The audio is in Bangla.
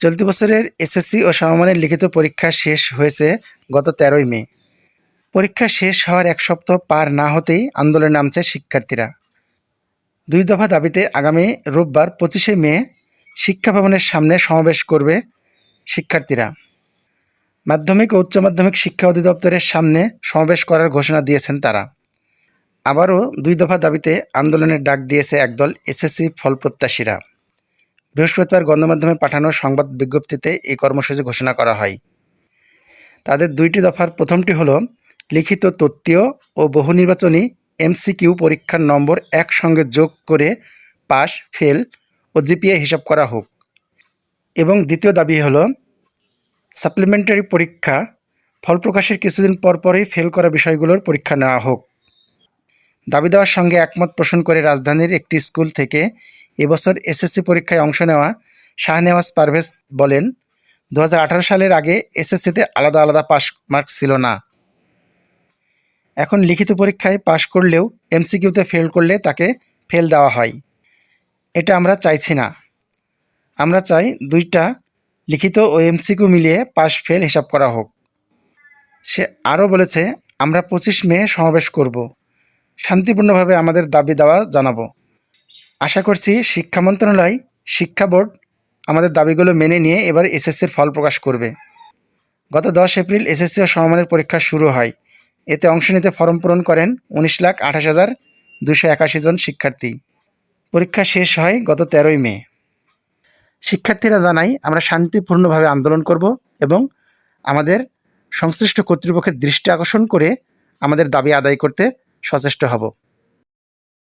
চলতি বছরের এসএসসি ও সমমানের লিখিত পরীক্ষা শেষ হয়েছে গত ১৩ই মে। পরীক্ষা শেষ হওয়ার এক সপ্তাহ পার না হতেই আন্দোলনে নামছে শিক্ষার্থীরা। ২ দফা দাবিতে আগামী রোববার ২৫শে মে শিক্ষা ভবনের সামনে সমাবেশ করবে শিক্ষার্থীরা। মাধ্যমিক ও উচ্চ মাধ্যমিক শিক্ষা অধিদপ্তরের সামনে সমাবেশ করার ঘোষণা দিয়েছেন তারা। আবারও ২ দফা দাবিতে আন্দোলনের ডাক দিয়েছে একদল এসএসসি ফলপ্রত্যাশীরা। বৃহস্পতিবার গণমাধ্যমে পাঠানো সংবাদ বিজ্ঞপ্তিতে এই কর্মসূচি ঘোষণা করা হয়। তাদের ২টি দফার প্রথমটি হলো লিখিত তত্ত্বীয় ও বহু নির্বাচনী এমসিকিউ পরীক্ষার নম্বর একসঙ্গে যোগ করে পাস, ফেল ও জিপিএ হিসাব করা হোক, এবং দ্বিতীয় দাবি হলো সাপ্লিমেন্টারি পরীক্ষা ফল প্রকাশের কিছুদিন পরই ফেল করা বিষয়গুলোর পরীক্ষা নেওয়া হোক। দাবি দেওয়ার সঙ্গে একমত পোষণ করে রাজধানীর একটি স্কুল থেকে এবছর এসএসসি পরীক্ষায় অংশ নেওয়া শাহনেওয়াজ পারভেজ বলেন, ২০১৮ সালের আগে এসএসসিতে আলাদা আলাদা পাস মার্ক ছিল না। এখন লিখিত পরীক্ষায় পাশ করলেও এমসিকিউতে ফেল করলে তাকে ফেল দেওয়া হয়। এটা আমরা চাইছি না। আমরা চাই ২টা লিখিত ও এমসিকিউ মিলিয়ে পাস ফেল হিসাব করা হোক। সে আরও বলেছে, আমরা ২৫ মে সমাবেশ করব, শান্তিপূর্ণভাবে আমাদের দাবি দাওয়া জানাবো। আশা করছি শিক্ষা মন্ত্রণালয়, শিক্ষা বোর্ড আমাদের দাবিগুলো মেনে নিয়ে এবার এসএসসির ফল প্রকাশ করবে। গত ১০ এপ্রিল এসএসসি ও সমমানের পরীক্ষা শুরু হয়। এতে অংশ নিতে ফরম পূরণ করেন ১৯,২৮,২৮১ জন শিক্ষার্থী। পরীক্ষা শেষ হয় গত ১৩ই মে। শিক্ষার্থীরা জানায়, আমরা শান্তিপূর্ণভাবে আন্দোলন করব এবং আমাদের সংশ্লিষ্ট কর্তৃপক্ষের দৃষ্টি আকর্ষণ করে আমাদের দাবি আদায় করতে সচেষ্ট হব।